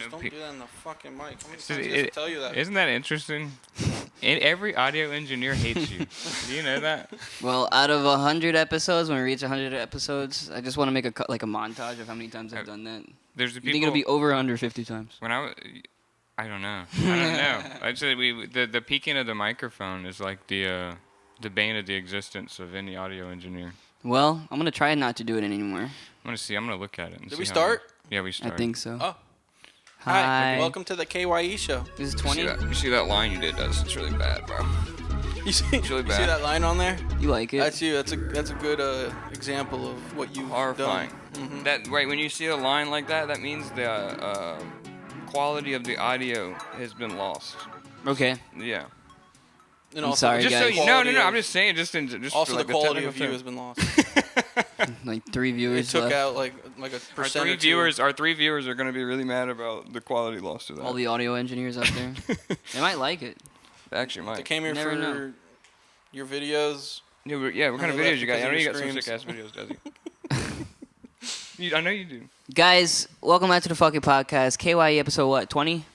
don't do that in the fucking mic. How many times do you have to tell you that? Isn't that interesting? Every audio engineer hates you. Do you know that? Well, out of 100 episodes, when we reach 100 episodes, I just want to make a montage of how many times I've done that. There's the You people. think it'll be over 150 times? When I don't know. Actually, the peaking of the microphone is like the bane of the existence of any audio engineer. Well, I'm gonna try not to do it anymore. I'm gonna look at it. And Did see we start? Yeah, we started. I think so. Oh. Hi. Welcome to the KYE show. This is 20. You see that line you did? It's really bad, bro. You see, It's really you see bad. that line on there? You like it? That's you. That's a good example of what you've Horrifying. done. Mm-hmm. That right when you see a line like that, that means the quality of the audio has been lost. Okay. Yeah. And I'm also sorry, Just guys. so you know, quality I'm of- just saying, just Also, for, like, the quality technical of view term. has been lost. Like 3 It viewers took left. out like a Our percent three or two. viewers are gonna be really mad about the quality lost to that. All the audio engineers out there. They might like it. They actually They might. came here Never for know. your videos. Yeah, what kind of they videos left you got? I because know of you your got some screams. sick ass videos, does he? I know you do. Guys, welcome back to the fucking podcast. KYE episode what? 20?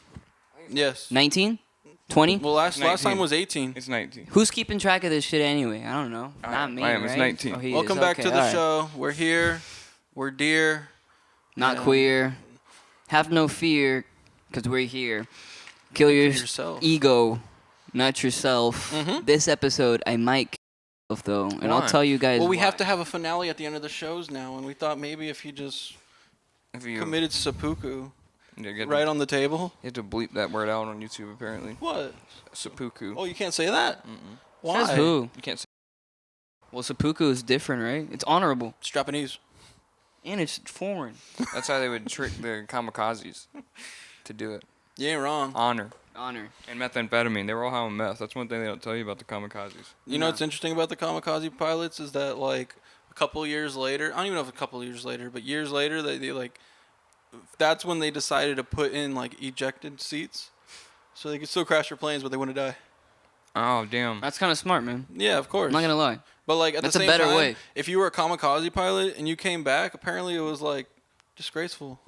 Yes. 19? 20? Well, last 19. time was 18. It's 19. Who's keeping track of this shit anyway? I don't know. I Not am. me, I am. right? It's 19. Oh, he Welcome is. back Okay, to the all right. show. We're here. We're dear. Not Yeah. queer. Have no fear, because we're here. Kill your yourself. ego, not yourself. Mhm. This episode, I might kill myself, though. And I'll Why? tell you guys Well, we why. have to have a finale at the end of the shows now, and we thought maybe if you just If you committed seppuku get right on the table. you have to bleep that word out on YouTube apparently. What? Seppuku. Oh, you can't say that? Mm-mm. Why? Says who? You can't say. Well, seppuku is different, right? It's honorable. It's Japanese. And it's foreign. That's how they would trick the kamikazes to do it. You ain't wrong. Honor Honor. and methamphetamine. They were all having meth. That's one thing they don't tell you about the kamikazes. You know what's interesting about the kamikaze pilots is that, like, a couple years later, I don't even know if a couple years later, but years later, they like, that's when they decided to put in, like, ejected seats. So they could still crash their planes, but they wouldn't die. Oh damn. That's kind of smart, man. Yeah, of course. I'm not going to lie. But, like, at That's the a same better time, way. if you were a kamikaze pilot and you came back, apparently it was, like, disgraceful.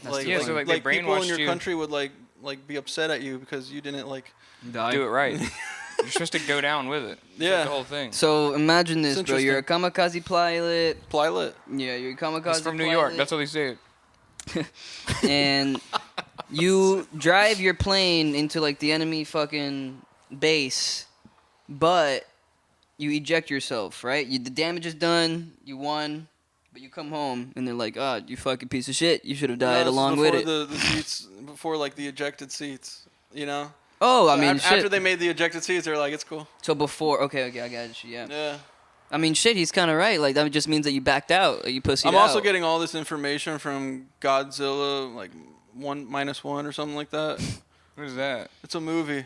That's Like, the Yeah, point. so, like, they people in brainwashed your you. country would, like be upset at you because you didn't, like... Do it right. You're supposed to go down with it. It's like Yeah. the whole thing. So imagine this, It's bro. You're a kamikaze pilot. Pilot. Yeah, you're a kamikaze It's from New pilot. York. That's what they say. And you drive your plane into like the enemy fucking base, but you eject yourself, right? The damage is done, you won, but you come home and they're like, "Ah, you fucking piece of shit. You should have died No, this is along with it." before the seats, before, like, the ejected seats, you know? Oh, I So mean, shit. after they made the ejected seats, they're like, it's cool. So before, okay, I got you. Yeah. Yeah. I mean, shit. He's kind of right. Like that just means that you backed out. Like, you pussied I'm also out. getting all this information from Godzilla, like 1-1 or something like that. What is that? It's a movie.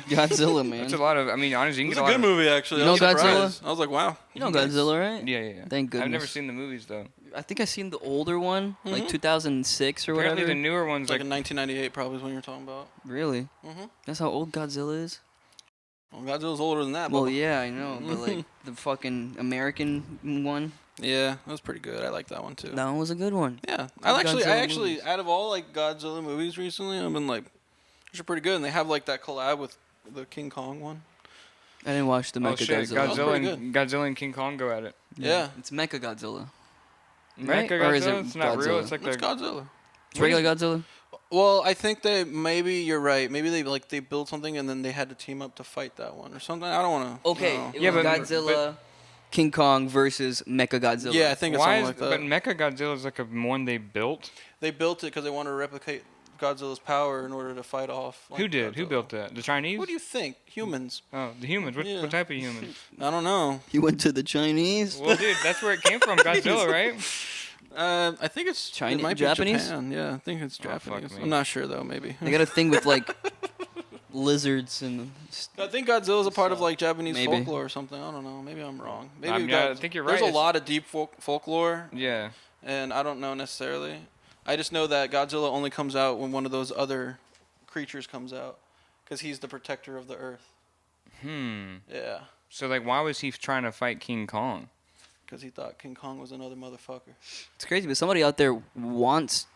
Godzilla, man. It's a lot of. I mean, honestly, you It's can a get good movie, actually. You I was know Godzilla? surprised. I was like, wow. You know Godzilla, right? Yeah, yeah, yeah. Thank I've never goodness. seen the movies though. I think I seen the older one, like Mhm. 2006 or Apparently, whatever. the newer ones It's like like in 1998, probably is when you're talking about. Really? Mm-hmm. That's how old Godzilla is? Well, Godzilla's older than that. Well, but yeah, I know, but like the fucking American one, yeah, that was pretty good. I like that one too. that one was a good one. Yeah, Godzilla I actually, movies. out of all like Godzilla movies recently, I've been like, these are pretty good, and they have like that collab with the King Kong one. I didn't watch the oh Mecha shit, Godzilla. That was pretty Godzilla and King Kong go at it. Yeah. It's Mecha Godzilla. Right? Mecha Or is it Godzilla? It's not real. Godzilla? It's like It's the Godzilla. It's regular Godzilla. Well, I think maybe you're right. Maybe they built something and then they had to team up to fight that one or something. I don't want to. Okay, know. it Yeah, was but- Godzilla, King Kong versus Mecha Godzilla. Yeah, I think it's why something is like that. but Mecha Godzilla is like a one they built. They built it because they wanted to replicate Godzilla's power in order to fight off. Like, Who did? Who Godzilla. built that? The Chinese? What do you think? Humans? Oh, the humans. What, Yeah. what type of humans? I don't know. He went to the Chinese. Well, dude, that's where it came from. Godzilla, right? I think it's Chinese- It might Japanese? be Japan. Yeah, I think it's Oh, fuck Japanese. me. I'm not sure though. Maybe. They got a thing with like lizards and. I think Godzilla's a part of like Japanese Maybe. folklore or something. I don't know. Maybe I'm wrong. Maybe I mean, I think you're right. There's a It's- lot of deep folklore, Yeah. and I don't know necessarily. I just know that Godzilla only comes out when one of those other creatures comes out, because he's the protector of the earth. Yeah, So, like, why was he trying to fight King Kong? because he thought King Kong was another motherfucker. It's crazy, but somebody out there wants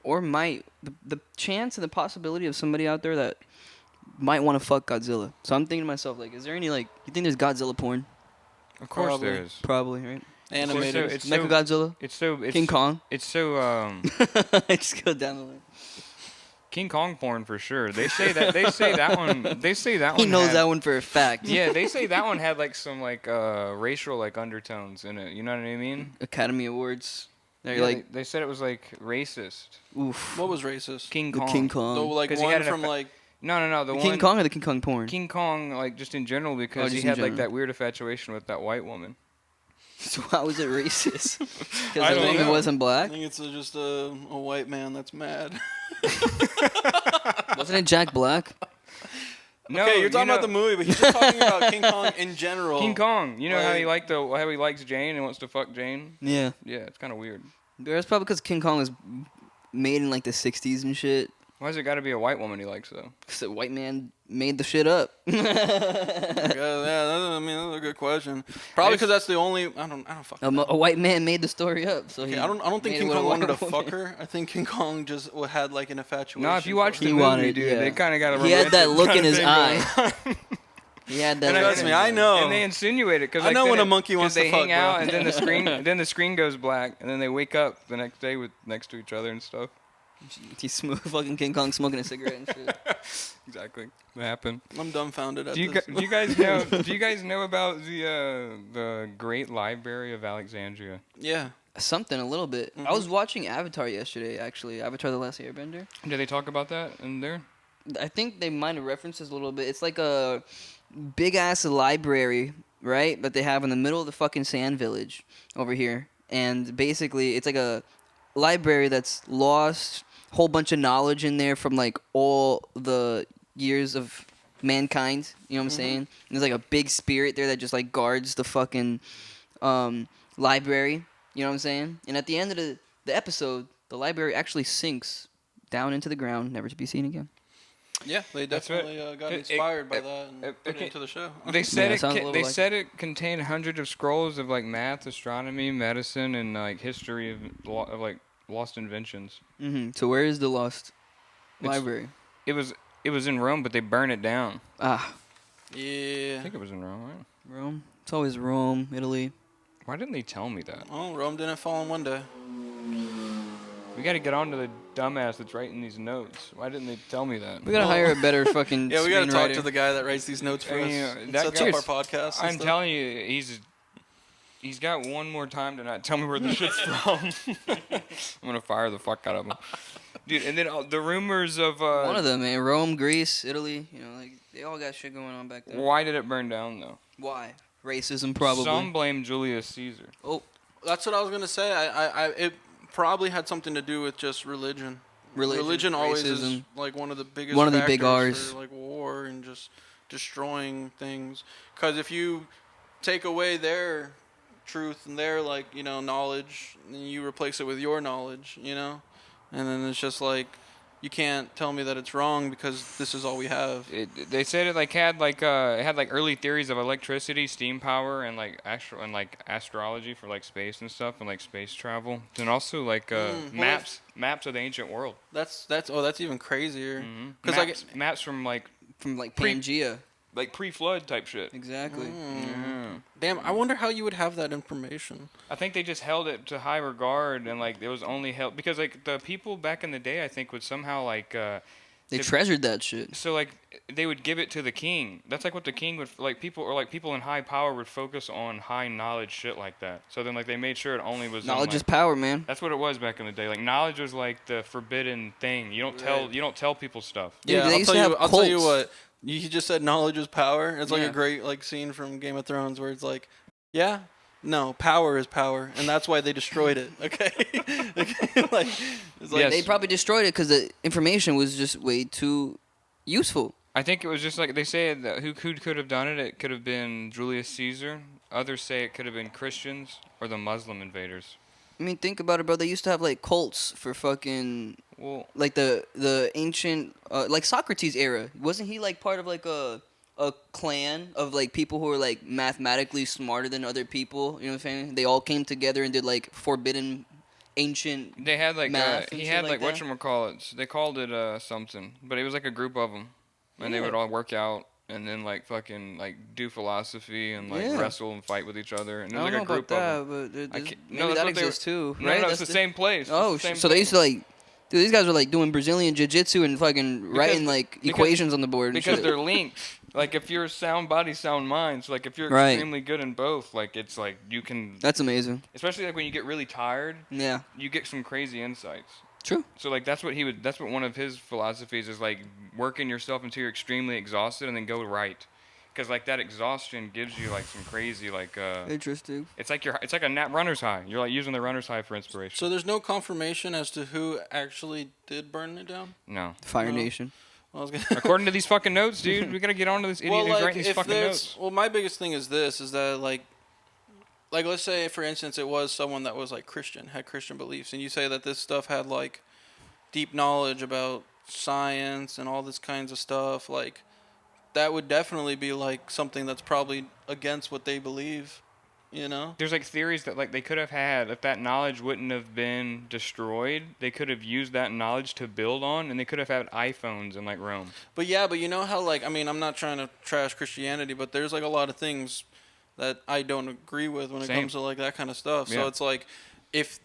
or might the chance and the possibility of somebody out there that might want to fuck Godzilla. So I'm thinking to myself, like, is there any like you think there's Godzilla porn? Of course Probably. there is. Probably, right? Animated. It's Mecha Godzilla, It's so King Kong. It's so Just go down the line. King Kong porn for sure. They say that one. They say that He one. knows had, that one for a fact. Yeah, they say that one had like some like racial like undertones in it. You know what I mean? Academy Awards. They're Yeah, like, they said it was like racist. oof. What was racist? King The Kong. King Kong. The like 'Cause he one had an from effect- like No, The one. King Kong or the King Kong porn? King Kong, like just in general, because just he in had like general. that weird infatuation with that white woman. So how is it racist? I Because the don't woman know. wasn't I black? think it's just a white man that's mad. Wasn't it Jack Black? No, Okay, you're talking you know, about the movie, but he's just talking about King Kong in general. King Kong. You know how he Like- how he likes Jane and wants to fuck Jane. Yeah. Yeah, it's kind of weird. That's probably because King Kong was made in like the 60s and shit. Why's it got to be a white woman he likes though? Because the white man made the shit up. Yeah, I mean that's a good question. Probably because that's the only. I don't fucking. know. A white man made the story up. So Okay, he I don't think made it King with a Kong wanted to white fuck woman. her. I think King Kong just had like an infatuation. No, if you for watch her. the He movie, wanted- dude, yeah. they kind of got a He had that romantic look in kinda his thing eye. going on. He had that. And look Trust in me, his I eye. know. And they insinuate it because I know when a monkey wants they to fuck, hang out, bro. and then the screen goes black, and then they wake up the next day with next to each other and stuff. He's fucking King Kong smoking a cigarette and shit. Exactly, what happened? I'm dumbfounded at Do you, this. do you guys know? Do you guys know about the Great Library of Alexandria? Yeah. Something a little bit. I was watching Avatar yesterday, actually. Avatar: The Last Airbender. Did they talk about that in there? I think they might have referenced this a little bit. It's like a big ass library, right? That they have in the middle of the fucking sand village over here. And basically, it's like a library that's lost whole bunch of knowledge in there from like all the years of mankind. You know what I'm saying? And there's like a big spirit there that just like guards the fucking library. You know what I'm saying? And at the end of the episode, the library actually sinks down into the ground, never to be seen again. Yeah, they That's right. definitely got It- inspired by it- that and it- put it okay. into the show. They said it sounds a it. little They like said it contained hundreds of scrolls of like math, astronomy, medicine, and like history of like lost inventions. So where is the lost It's- library? It was in Rome, but they burned it down. Ah, I Yeah. think it was in Rome, right? Rome. It's always Rome, Italy. Why didn't they tell me that? Well, Rome didn't fall in one day. We got to get on to the dumbass that's writing these notes. Why didn't they tell me that? We gotta hire a better fucking Yeah, we gotta talk screenwriter. to the guy that writes these notes for I us. mean, and that sets guy- up our podcast. and I'm stuff. telling you, he's got one more time to not tell me where the shit's from. I'm gonna fire the fuck out of him, dude. And then the rumors of One of them, man. Rome, Greece, Italy. You know, like they all got shit going on back there. why did it burn down though? Why? Racism, probably. Some blame Julius Caesar. Oh, That's what I was gonna say. It probably had something to do with just religion. religion, always is racism. like one of the biggest. One of the big factors Rs. for, like war and just destroying things. Because if you take away their truth and their knowledge, and you replace it with your knowledge, and then it's just like you can't tell me that it's wrong because this is all we have. They said it had early theories of electricity, steam power, and astrology for like space and stuff and like space travel, and also maps of the ancient world. That's even crazier. Because Because maps from From like Pre- Pangea. like pre-flood type shit. Exactly. Yeah. damn, I wonder how you would have that information. I think they just held it to high regard, and like it was only held because like the people back in the day, I think, would somehow They treasured that shit. so like they would give it to the king. That's like what the king would people in high power would focus on high knowledge shit like that. So then like they made sure it only was in, Knowledge is like- power, man. That's what it was back in the day. Like knowledge was like the forbidden thing. You don't tell people stuff. Dude, Yeah, they I'll used tell to you. have I'll tell you cults. what. You just said knowledge is power. It's like Yeah. a great scene from Game of Thrones where it's like, yeah, no, power is power, and that's why they destroyed it. Okay, like it's like Yes. They probably destroyed it because the information was just way too useful. I think it was just like they say that who could have done it. It could have been Julius Caesar. Others say it could have been Christians or the Muslim invaders. I mean, think about it, bro. They used to have like cults for fucking Well, like the ancient like Socrates era. Wasn't he like part of like a clan of like people who were like mathematically smarter than other people? You know what I'm saying? They all came together and did like forbidden ancient. They had like math and he shit had like like that? whatchamacallits. They called it something, but it was like a group of them, and they would all work out and then like fucking like do philosophy and like Yeah. wrestle and fight with each other. And it I was don't like know a about group of them. that, but I can't- no, maybe that's that what they were- exists too, No, right? no, it's the same place. Oh, It's the same so they used to place. like, dude, these guys were like doing Brazilian jiu-jitsu and fucking writing like equations on the board. And because shit. they're linked. Like if you're sound body, sound mind. So like if you're Right. extremely good in both, like it's like you can. That's amazing. Especially like when you get really tired, Yeah, you get some crazy insights. true. So like that's what one of his philosophies is, like working yourself until you're extremely exhausted and then go right. Because like that exhaustion gives you like some crazy like Interesting. it's like a nap runner's high. You're like using the runner's high for inspiration. So there's no confirmation as to who actually did burn it down. No. Fire No. Nation. I was gonna According to these fucking notes, dude, we gotta get onto this idiot who's writing these fucking notes. well, my biggest thing is this: is that like let's say for instance it was someone that was like Christian, had Christian beliefs, and you say that this stuff had like deep knowledge about science and all this kinds of stuff, like that would definitely be like something that's probably against what they believe, you know? There's like theories that like they could have had if that knowledge wouldn't have been destroyed, they could have used that knowledge to build on, and they could have had iPhones in like Rome. But yeah, but you know how like I mean I'm not trying to trash Christianity, but there's like a lot of things that I don't agree with when it Same. comes to like that kind of stuff. So Yeah. it's like if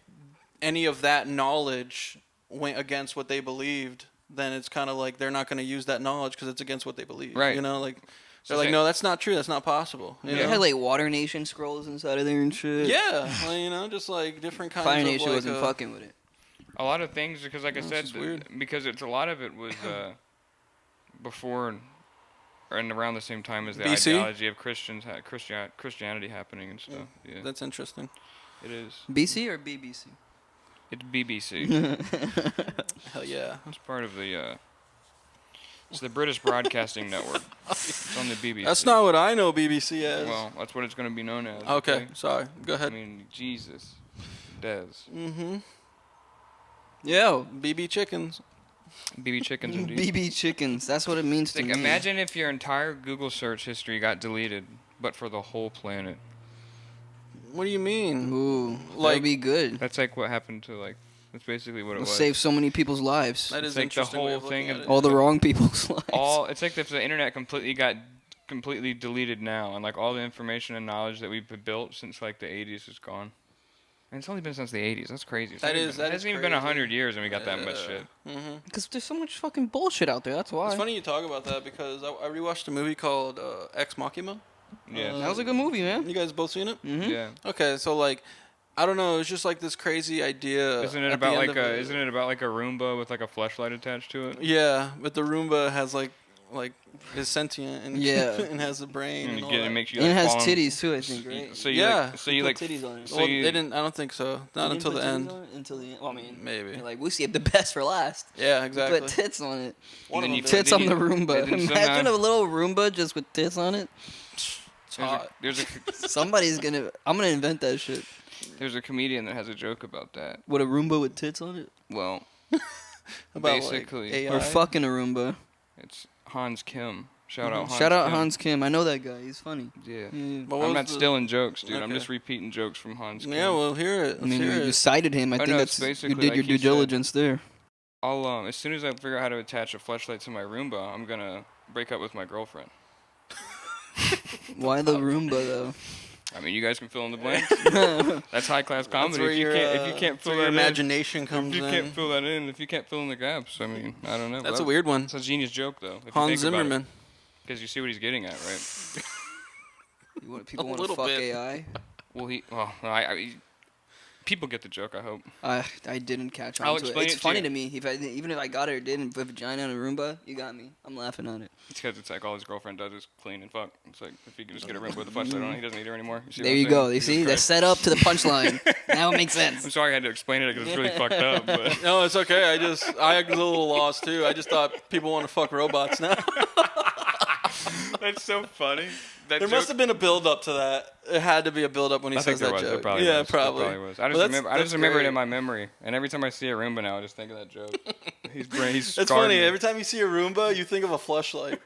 any of that knowledge went against what they believed, then it's kind of like they're not going to use that knowledge because it's against what they believe. Right. You know, like So they're like, say- no, that's not true. That's not possible. You They know? had like Water Nation scrolls inside of there and shit. Yeah, well, you know, just like different kinds Fire of Nation like, wasn't fucking with it. A lot of things because like I It's said, just weird. because it's a lot of it was before and around the same time as the BC? ideology of Christianity happening and stuff. Yeah, That's interesting. it is. BC or BBC? It's BBC. Hell yeah. It's part of the. It's the British Broadcasting Network. It's on the BBC. That's not what I know BBC as. Well, that's what it's going to be known as. okay, sorry. Go I ahead. mean, Jesus, Des, Mm-hmm. Yo, BB chickens. BB chickens indeed. BB chickens. That's what it means to Like, me. imagine if your entire Google search history got deleted, but for the whole planet. What do you mean? Ooh, Like- that'd be good. That's like what happened to like. That's basically what it It'll was. save so many people's lives. That It's is like the interesting way whole of thing looking of- at it. All the wrong people's lives. It's like if the internet completely deleted now, and like all the information and knowledge that we've built since like the 80s is gone. And it's only been since the 80s. That's crazy. It hasn't even been 100 years and we got that much shit. Mm-hmm. Because there's so much fucking bullshit out there. That's why. It's funny you talk about that because I rewatched a movie called Ex Machina. Yeah. That was a good movie, man. You guys both seen it? Mm-hmm. Yeah. Okay, so like, I don't know. It's just like this crazy idea. Isn't it at the about end like of it. isn't it about like a Roomba with like a fleshlight attached to it? Yeah, but the Roomba has like is sentient and Yeah. and has a brain and all It that. makes you And it like has fall in- titties too, I think, right? So you Yeah. like, so you Put like titties on it. so Well, you they didn't. I don't think so. Not You until didn't the put end. titties on it? Until the end. Well, I mean, Maybe. you're like we saved the best for last. Yeah, exactly. Put tits on it. One And of then them you did. Tits then on the you- Roomba. and then Imagine somehow- a little Roomba just with tits on it. there's a Somebody's gonna. I'm gonna invent that shit. there's a comedian that has a joke about that. With a Roomba with tits on it, Well, About basically, like AI. or fucking a Roomba. it's Hans Kim. Shout out Hans Shout out Kim. Hans Kim. I know that guy. He's funny. Yeah. Yeah. But what I'm was not the- stealing jokes, dude. I'm Okay. just repeating jokes from Hans Kim. Yeah, we'll hear it. I mean, Let's hear you it. cited him. I Oh, think no, it's that's you basically did like your he due said. diligence there. I'll as soon as I figure out how to attach a fleshlight to my Roomba, I'm gonna break up with my girlfriend. Why the Roomba though? I mean, you guys can fill in the blanks. That's high class That's comedy. where If you can't that's fill where your that in, imagination if comes you in. can't fill that in, if you can't fill in the gaps, I mean, I don't know. That's a weird one. It's a genius joke though. If Hans you think Zimmerman. Because you see what he's getting at, right? People A want to little fuck bit. AI. People get the joke. I hope. I didn't catch on I'll to it. explain It's it to funny you. to me. Even if I got it or didn't, with a vagina and a Roomba, you got me. I'm laughing at it. It's because it's like all his girlfriend does is clean and fuck. It's like if he could just get a Roomba with a flashlight on it, he doesn't need her anymore. See what There I'm you saying? go. You Jesus see, that's Christ. set up to the punchline. Now it makes I'm sense. sorry I had to explain it because it's really fucked up. But No, it's okay. I was a little lost too. I just thought people want to fuck robots now. that's so funny. That There joke, must have been a build up to that. It had to be a build up when he I think says there that was. joke. There probably yeah, was. probably. There probably was. I But just that's- remember. I just that's remember it great. in my memory, and every time I see a Roomba now, I just think of that joke. He's It's scarred funny. me. Every time you see a Roomba, you think of a fleshlight.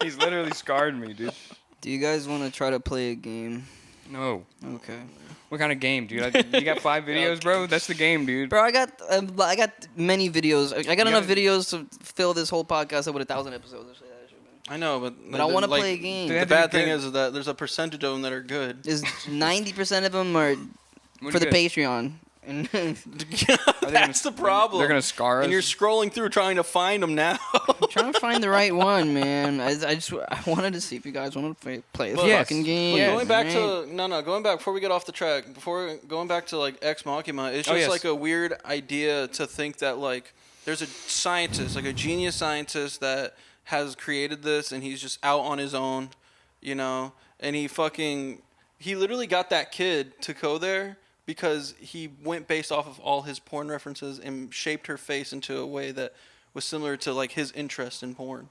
He's literally scarred me, dude. Do you guys want to try to play a game? No. Okay. What kind of game, dude? You got 5 videos, bro? That's the game, dude. Bro, I got many videos. I got enough gotta- videos to fill this whole podcast up with 1,000 episodes. Or something like that shit, man. I know, But I want to play a game. They The have to be bad thing good. is that there's a percentage of them that are good. Is 90% of them are What for do the you get? Patreon. And That's the problem. They're gonna scar us. And you're scrolling through trying to find them now. I'm trying to find the right one, man. I wanted to see if you guys wanted to play the Yes. fucking game. Yes. Going back right? going back before we get off the track, going back to like Ex Machina, it's just yes. like a weird idea to think that like there's a scientist, like a genius scientist that has created this and he's just out on his own, you know, and he literally got that kid to go there because he went based off of all his porn references and shaped her face into a way that was similar to like his interest in porn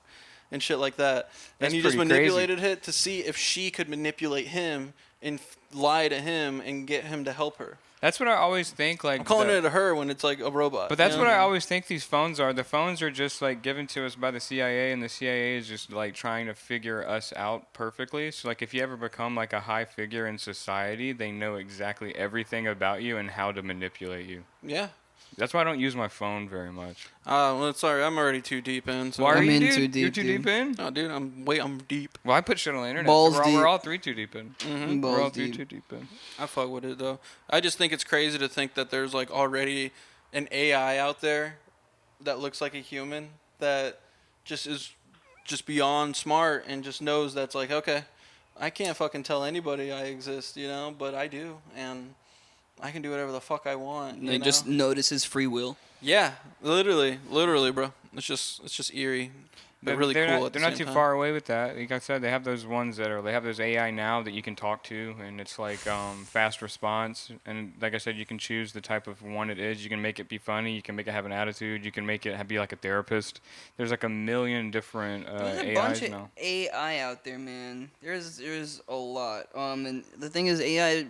and shit like that. That's And he just pretty manipulated it to see if she could manipulate him and lie to him and get him to help her. That's what I always think. Like I'm calling it a her when it's like a robot. But that's you what know? I always think these phones are. The phones are just like given to us by the CIA, and the CIA is just like trying to figure us out perfectly. So like if you ever become like a high figure in society, they know exactly everything about you and how to manipulate you. Yeah. That's why I don't use my phone very much. Well, sorry, I'm already too deep in. So Why are I'm you, in dude? too deep, You're too dude. deep in? Oh, dude, I'm deep. Well, I put shit on the internet. Balls so deep. we're all 3 too deep in. Mm-hmm. Balls We're all deep. 3 too deep in. I fuck with it though. I just think it's crazy to think that there's like already an AI out there that looks like a human that just is just beyond smart and just knows that's like, okay, I can't fucking tell anybody I exist, you know, but I do, and I can do whatever the fuck I want. You They know? just notices free will. Yeah, literally, bro. It's just eerie, but really they're cool. Not, at the they're not same too time. far away with that. Like I said, they have those ones they have those AI now that you can talk to, and it's like fast response. And like I said, you can choose the type of one it is. You can make it be funny. You can make it have an attitude. You can make it be like a therapist. There's like a million different There's a AIs bunch of now. AI out there, man. There's a lot. And the thing is, AI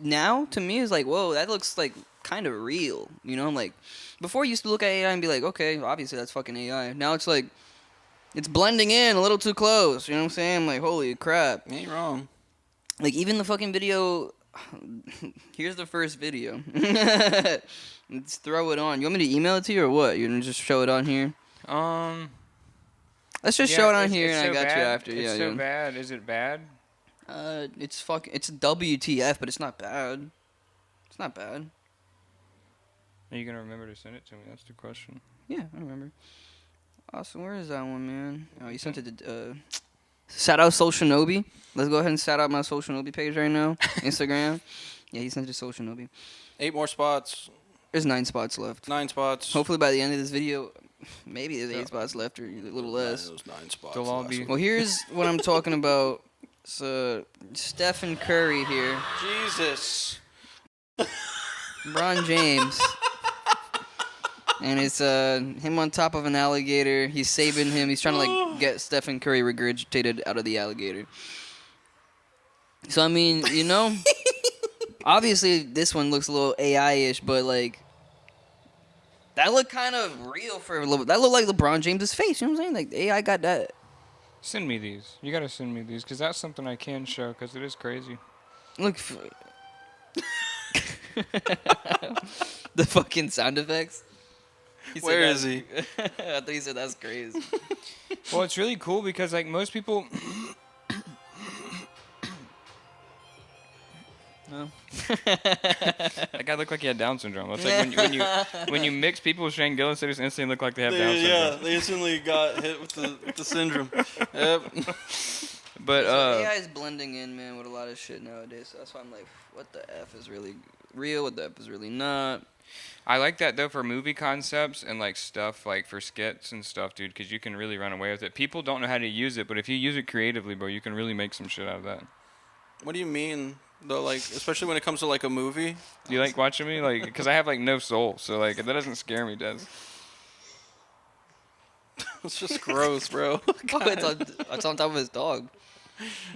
now to me is like, whoa, that looks like kind of real. You know, like before you used to look at AI and be like, okay, obviously that's fucking AI. Now it's like it's blending in a little too close. You know what I'm saying? I'm like, holy crap. You ain't wrong. Like even the fucking video. Here's the first video. Let's throw it on. You want me to email it to you or what? You gonna just show it on here? Let's just show it on here, and I got you after. It's yeah, so yeah. bad. Is it bad? It's WTF, but it's not bad. It's not bad. Are you gonna remember to send it to me? That's the question. Yeah, I remember. Awesome. Where is that one, man? Oh, you sent it to shout out Social Nobi. Let's go ahead and shout out my Social Nobi page right now. Instagram. Yeah, he sent it to Social Nobi. 8 more spots, There's 9 spots left. 9 spots. Hopefully by the end of this video, maybe there's 8 spots left or a little less. Those 9 spots. They'll all last be- one. Well, here's what I'm talking about. So Stephen Curry here, Jesus. LeBron James. And it's him on top of an alligator. He's saving him. He's trying to like get Stephen Curry regurgitated out of the alligator. So I mean, you know, obviously this one looks a little AI-ish, but like that looked kind of real that looked like LeBron James's face. You know what I'm saying? Like the AI got that. Send me these. You gotta send me these because that's something I can show because it is crazy. Look, the fucking sound effects. Where is he? I thought he said that's crazy. Well, it's really cool because like most people. No. That guy looked like he had Down syndrome. It's like when you mix people with Shane Gillis, they just instantly look like they have Down syndrome. Yeah, they instantly got hit with the syndrome. Yep. But AI is blending in, man, with a lot of shit nowadays. So that's why I'm like, what the F is really real? What the F is really not? I like that though for movie concepts and like stuff like for skits and stuff, dude, because you can really run away with it. People don't know how to use it, but if you use it creatively, bro, you can really make some shit out of that. What do you mean though? Like, especially when it comes to like a movie. Do you like watching me? Like, because I have like no soul, so like that doesn't scare me, Des. It's just gross, bro. Oh, it's on top of his dog.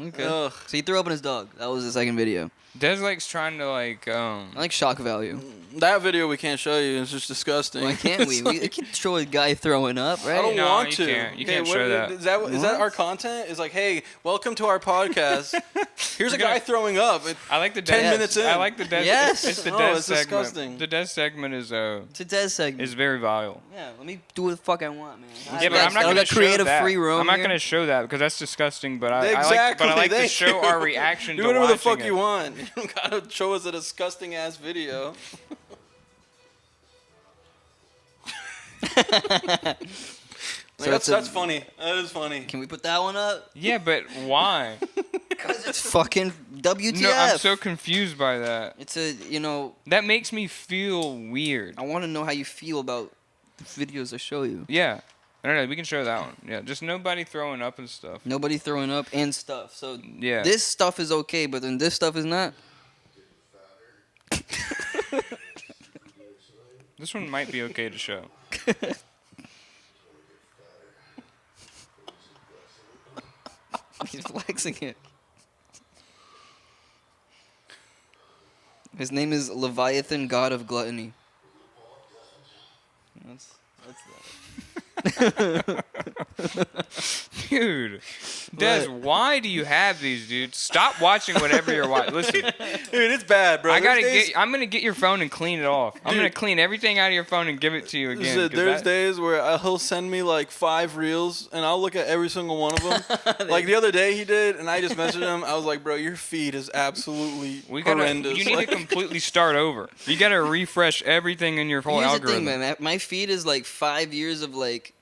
Okay. Ugh. So he threw up on his dog. That was the second video. Des likes trying to like I like shock value. That video we can't show you. It's just disgusting. Why can't we? It's We like- can show a guy throwing up, right? I don't No, want you to. can't. You Okay, can't what- show that. Is that What? our content? Is like, hey, welcome to our podcast. Here's a You're gonna- guy throwing up. I like the 10 Des. minutes in. I like the Des. Yes. It's the Oh, Des it's segment. disgusting. The Des segment is It's a Des segment. is very vile. Yeah, let me do what the fuck I want, man. Yeah, but I'm not I going got to show creative that. free roam I'm not here. going to show that because that's disgusting. But I Exactly. like to thank show you. our reaction Do to whatever the watching fuck it. you want. You don't gotta show us a disgusting ass video. So that's funny. That is funny. Can we put that one up? Yeah, but why? Because it's fucking WTF. No, I'm so confused by that. It's a, That makes me feel weird. I want to know how you feel about the videos I show you. Yeah. I don't know. We can show that one. Yeah, just nobody throwing up and stuff. Nobody throwing up and stuff. So Yeah. this stuff is okay, but then this stuff is not. This one might be okay to show. He's flexing it. His name is Leviathan, God of Gluttony. That's Dude, Des, why do you have these, dude? Stop watching whatever you're watching. Listen, Dude, it's bad, bro. I'm gonna get your phone and clean it off. I'm gonna clean everything out of your phone and give it to you again. 'cause There's that- days where he'll send me like 5 reels, and I'll look at every single one of them. Like the other day he did, and I just messaged him. I was like, bro, your feed is absolutely horrendous. You need Like- to completely start over. You gotta refresh everything in your whole Here's algorithm. the thing, man. My feed is like 5 years of like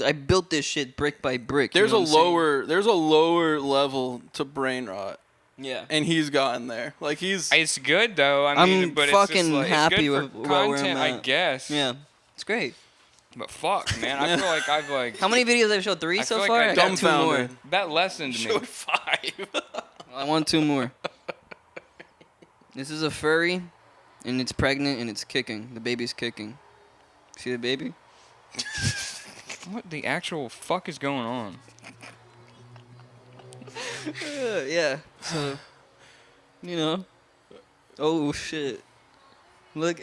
I built this shit brick by brick. There's you know what I'm saying? there's a lower level to brain rot, Yeah. and he's gotten there. Like he's It's good though. I I'm mean, but fucking it's just like, happy it's good with for where I'm content, I at. guess. Yeah. It's great. But fuck, man, I feel like I've like How many videos have I showed? 3 I so feel like far? I I got 2 more. dumbfounded. that lessened me. showed 5. I want 2 more. This is a furry, and it's pregnant, and it's kicking. The baby's kicking. See the baby? What the actual fuck is going on? Yeah. So, Oh, shit. Look.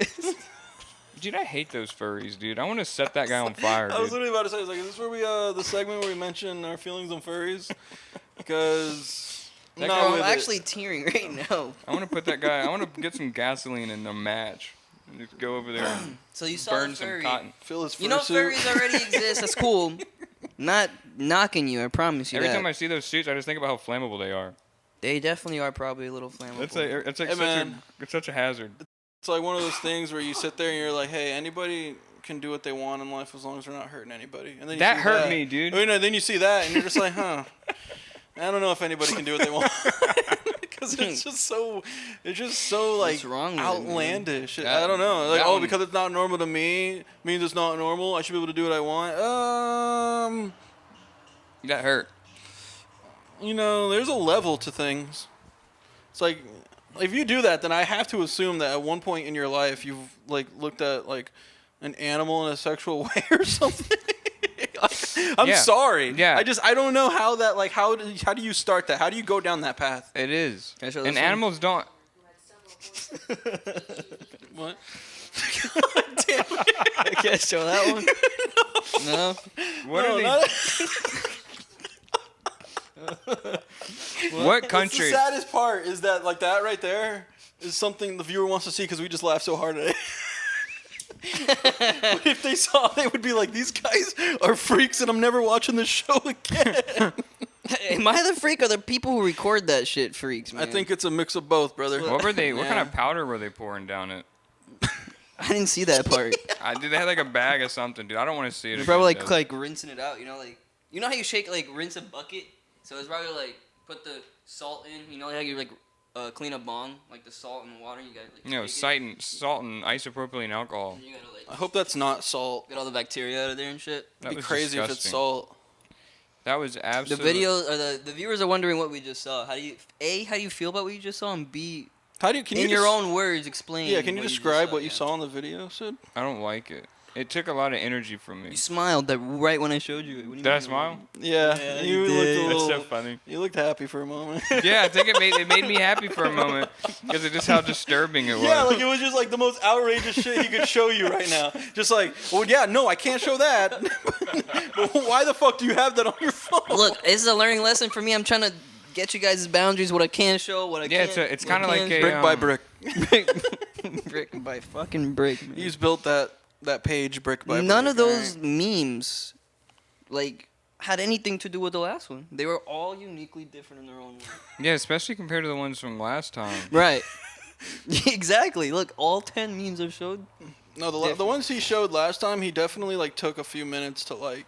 Dude, I hate those furries, dude. I want to set that guy on fire, I was dude. literally about to say, I was like, is this where we the segment where we mention our feelings on furries? Because That not girl- with I'm it. actually tearing right now. I want to put that guy. I want to get some gasoline in a match. And just go over there and So you saw burn the some furry. cotton. Feel his You know fursuit. furries already exist. That's cool. Not knocking you. I promise you Every that. time I see those suits, I just think about how flammable they are. They definitely are probably a little flammable. It's like Hey, such man. it's such a hazard. It's like one of those things where you sit there and you're like, hey, anybody can do what they want in life as long as they're not hurting anybody. And then you That see hurt me, dude. Oh, then you see that and you're just like, huh. I don't know if anybody can do what they want. Because it's just so like What's wrong with it, man? outlandish. That- I don't know. Like, that oh, one- because it's not normal to me means it's not normal. I should be able to do what I want. That hurt. There's a level to things. It's like, if you do that, then I have to assume that at one point in your life you've like looked at like an animal in a sexual way or something. I'm Yeah. sorry. Yeah. I don't know how that like how do you start that? How do you go down that path? It is. Can I show And this one? animals don't. What? I can't show that one. No. What No, are they? not- What That's country? the saddest part is that like that right there is something the viewer wants to see because we just laughed so hard at it. But if they saw, they would be like, "These guys are freaks, and I'm never watching this show again." Am I the freak or the people who record that shit freaks, man? I think it's a mix of both, brother. What were they? What kind Yeah. of powder were they pouring down it? I didn't see that part. Dude, they had like a bag of something, dude. I don't want to see it. They're probably again, like rinsing it out, you know how you shake like rinse a bucket? So it's probably like put the salt in, how you like clean a bong, like the salt and the water, you gotta like You know, shake it, salt and isopropylene alcohol. and you gotta I like hope that's not salt. get all the bacteria out of there and shit. That It'd be was crazy if it's disgusting. salt. That was The absolutely. video or the viewers are wondering what we just saw. How do you feel about what you just saw, and B, How do you can in you your des- own words explain? Yeah, can you what just describe saw, what you yeah. saw in the video, Sid? I don't like it. It took a lot of energy from me. You smiled that right when I showed you it. What do you Did I mean? smile? Yeah, Yeah, you you looked a did. little. That's so funny. You looked happy for a moment. Yeah, I think it made me happy for a moment because of just how disturbing it was. Yeah, like it was just like the most outrageous shit he could show you right now. Just like, well, yeah, no, I can't show that. But why the fuck do you have that on your phone? Look, this is a learning lesson for me. I'm trying to get you guys' boundaries, what I can show, what I can't. Yeah, it's what I kind of like can't a brick by brick. brick by fucking brick, man. He's built that page brick by brick. None of those right? memes, like, had anything to do with the last one. They were all uniquely different in their own way. Yeah, especially compared to the ones from last time. Right. Exactly. Look, all 10 memes I've showed. No, the ones he showed last time, he definitely like took a few minutes to like.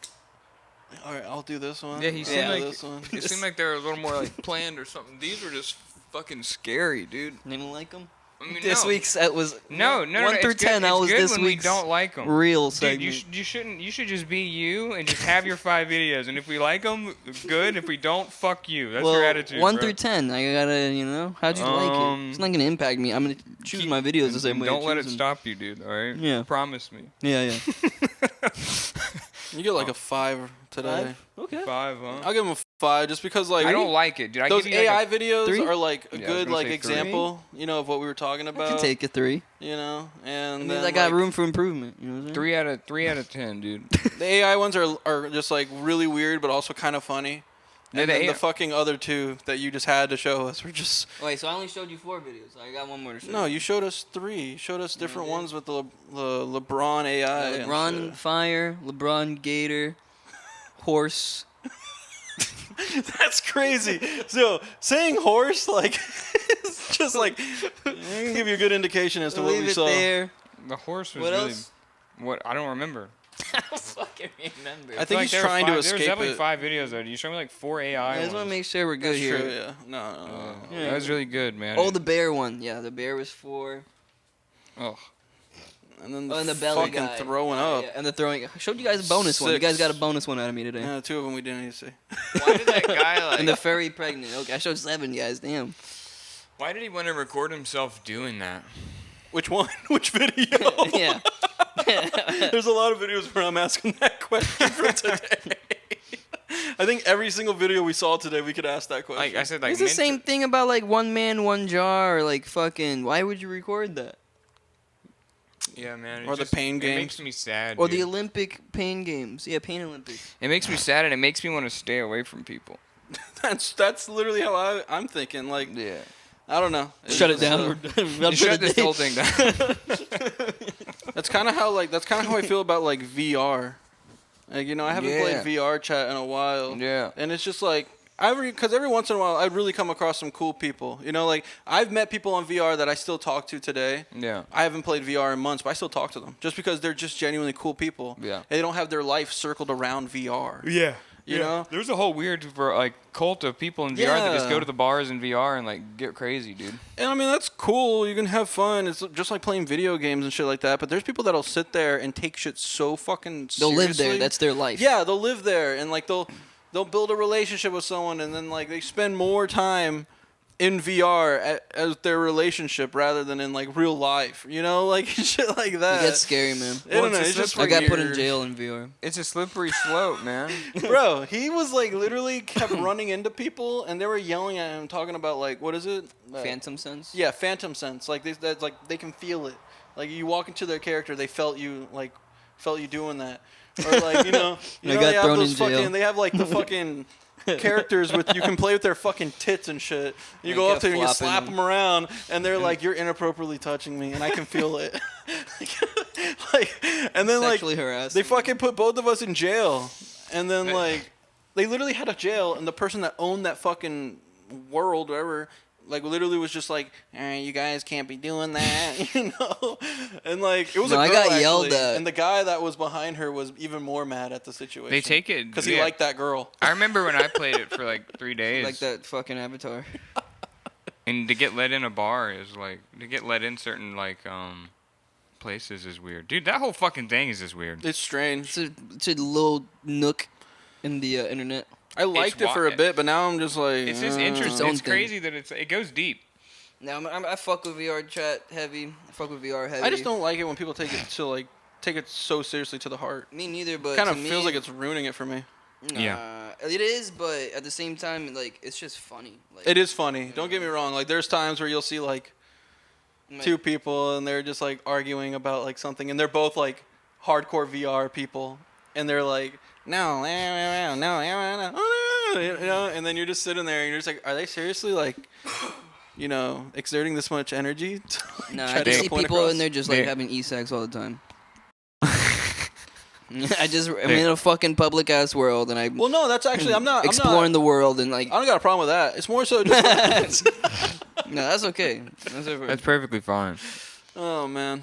All right, I'll do this one. Yeah, he seemed I'll do like this one. it seemed like they were a little more like planned or something. These were just fucking scary, dude. You didn't like them? I mean, This no. week's that was No, 1 through it's 10. Good. That was It's good this when we week's don't like them. real Dude, segment. you shouldn't. You should just be you and just have your 5 videos. And if we like them, good. If we don't, fuck you. That's your attitude. 1 bro. through 10. I gotta, how'd you like it? It's not gonna impact me. I'm gonna choose my videos the same way. I Don't let it choose them. stop you, dude. All right. Yeah. Promise me. Yeah. You get like a 5 today. 5? Okay. 5, huh? I'll give him a 5 just because like I don't like it, dude. I those give you AI like videos 3? are like a Yeah, I was good gonna like say 3. example, of what we were talking I about. can take a 3. And It then means I got like, room for improvement. You know what I'm saying? 3 out of 10, dude. the AI ones are just like really weird, but also kind of funny. Yeah, And the then the AI fucking other 2 that you just had to show us were just. Wait, so I only showed you 4 videos. I got one more to show. No, you showed us 3. You showed us different did. ones with the LeBron AI. and LeBron shit. Fire, LeBron Gator, Horse. That's crazy. So saying horse like it's just like I can give you a good indication as to what Leave we it saw. there. The horse was What really. else? What? I don't remember. I don't fucking remember. I think he's there were trying to 5 There was escape definitely it. 5 videos though. You showed me like 4 AI I just want ones. to make sure we're good That's here. true, yeah. No. Yeah. That was really good, man. Oh, the bear one. Yeah, the bear was 4. Oh. And then Oh, the, and the belly fucking guy. throwing Yeah, up. yeah, and the throwing. I showed you guys a bonus one. You 6. guys got a bonus one out of me today. Yeah, 2 of them we didn't need to see. Why did that guy like? And the furry pregnant. Okay, I showed 7 guys. Damn. Why did he want to record himself doing that? Which one? Which video? Yeah. There's a lot of videos where I'm asking that question from today. I think every single video we saw today, we could ask that question. Like I said, like It's the same thing about like one man, one jar, or like fucking. Why would you record that? Yeah, man. Or the pain It games. makes me sad. Or dude. the Olympic pain games. Yeah, pain Olympics. It makes me sad, and it makes me want to stay away from people. That's literally how I'm thinking. Like, Yeah. I don't know. It's Shut it just, down. We're done for Shut the this day. whole thing down. That's kind of how I feel about like VR. Like I haven't played VR chat in a while. Yeah. And it's just like because every once in a while I really come across some cool people. Like I've met people on VR that I still talk to today. Yeah. I haven't played VR in months, but I still talk to them just because they're just genuinely cool people. Yeah. And they don't have their life circled around VR. Yeah. You know? There's a whole weird cult of people in VR that just Yeah. go to the bars in VR and like get crazy, dude. And I mean that's cool. You can have fun. It's just like playing video games and shit like that. But there's people that'll sit there and take shit so fucking seriously. They'll live there. That's their life. Yeah, they'll live there and like they'll build a relationship with someone and then like they spend more time in VR as their relationship rather than in like real life. Like shit like that. It gets scary, man. I don't know. It's just I got put in weird. jail in VR. It's a slippery slope, man. Bro, he was like literally kept running into people and they were yelling at him talking about like what is it? Phantom sense. Yeah, phantom sense. Like that's like they can feel it. Like you walk into their character, they felt you doing that. Or like you know I got they have thrown those in jail. fucking they have like the fucking characters with you can play with their fucking tits and shit. You You go up kept to them and you flopping slap them. them around and they're like you're inappropriately touching me and I can feel it. And then Sexually like harassed. they fucking put both of us in jail and then like they literally had a jail and the person that owned that fucking world whatever like literally was just like, you guys can't be doing that, and like it was No, a I girl, got actually, yelled at. and the guy that was behind her was even more mad at the situation. They take it because he liked that girl. I remember when I played it for like 3 days. Like that fucking Avatar. And to get let in a bar is like to get let in certain like places is weird, dude. That whole fucking thing is just weird. It's strange. It's a little nook in the internet. I liked it for a bit, but now I'm just like It's just Its interesting. own It's thing. crazy that it goes deep. Now I fuck with VR chat heavy. I fuck with VR heavy. I just don't like it when people take it to like take it so seriously to the heart. Me neither, but Kind of to feels me, like it's ruining it for me. Yeah. it is, but at the same time, like it's just funny. Like, It is funny. Don't get me wrong. Like there's times where you'll see like two people and they're just like arguing about like something, and they're both like hardcore VR people, and they're like, no, you know, and then you're just sitting there and you're just like, are they seriously like, you know, exerting this much energy? To, like, No, try I to just get a see point people across? and they're just like They- having e-sex all the time. I'm in a fucking public ass world and I'm Well, no, that's actually I'm not exploring the world and like I don't got a problem with that. It's more so just. Like, no, that's okay. That's okay. That's perfectly fine. oh man,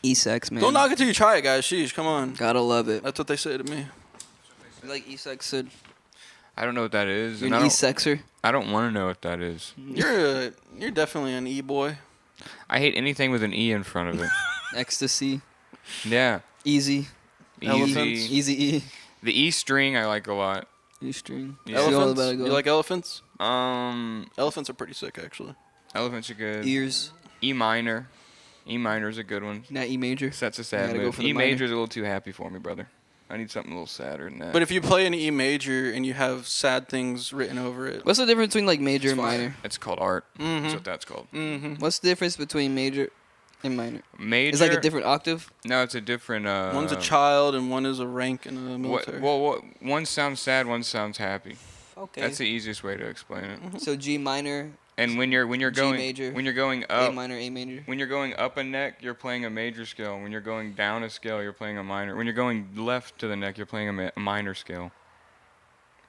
E-sex, man. don't knock it till you try it, guys. Sheesh, come on. Gotta love it. That's what they say to me. You like e-sex, Sid? I don't know what that is, You're and an e-sexer? I don't want to know what that is. You're definitely an e-boy. I hate anything with an E in front of it. Ecstasy. Yeah. Easy. Elephants. Easy E. The E string I like a lot. E-string. Yeah. See all Elephants. about it go. You like elephants? Um, Elephants are pretty sick, actually. elephants are good. ears? E minor. E minor is a good one. Not E major. Sets a You sad gotta go mood. for the E minor. major is a little too happy for me, brother. I need something a little sadder than that. But if you play an E major and you have sad things written over it, What's the difference between like major and fire. minor? it's called art. Mhm. That's what that's called. What's the difference between major and minor? Major. It's like a different octave. No, it's a different. one's a child and one is a rank in the What, military. one sounds sad, one sounds happy. Okay. That's the easiest way to explain it. So G minor, And when you're G going major, when you're going A up minor, A major. when you're going up a neck, you're playing a major scale. When you're going down a scale, you're playing a minor. When you're going left to the neck, you're playing a minor scale.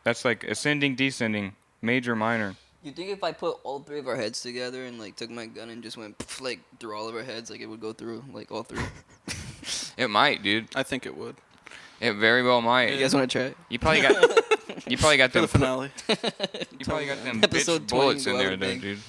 That's like ascending, descending, major, minor. You think if I put all three of our heads together and like took my gun and just went pff, like through all of our heads, like it would go through like all three? It might, dude. I think it would. It very well might. You guys want to try it? You probably got For the them. finale. You probably got them Episode bitch 20 bullets in go there, out though, big. dude.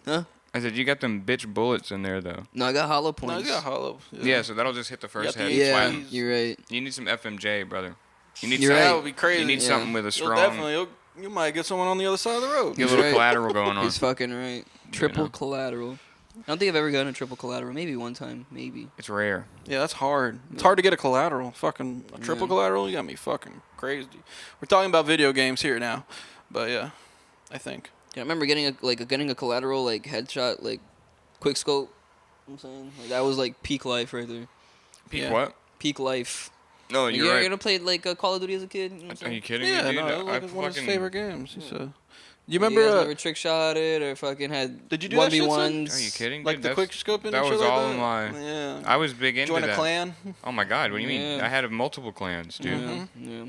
Huh? I said you got them bitch bullets in there, though. No, I got hollow No, points. he's got hollow. Yeah, so that'll just hit the first Yep, head. Yeah, flat. you're right. You need some FMJ, brother. You need You're some, right. That would be crazy. You need Yeah. something with a You'll strong, definitely. You might get someone on the other side of the road. get a He's little right. collateral going on. He's fucking right. Triple know. collateral. I don't think I've ever gotten a triple collateral. Maybe one time. Maybe. It's rare. Yeah, that's hard. It's hard to get a collateral. Fucking a triple Yeah. collateral. You got me fucking crazy. We're talking about video games here now, but yeah, I think. Yeah, I remember getting a collateral like headshot like quick scope. You know what I'm saying like that was like peak life right there. Peak Yeah. what? Peak life. No, Like, you're you right. ever played like Call of Duty as a kid? You know what I'm Are saying? you kidding Yeah, me, dude? no, it was I like one of his fucking- favorite games. He said. You You remember? guys never trick shotted or fucking had Did you do that shit, son? 1v1s? Are you kidding? like dude? the That's- quick scoping. that and shit was like all that? in my. Yeah. I was big into Join that. a clan. Oh my god, what do you mean? Yeah. I had multiple clans, dude. Yeah, yeah.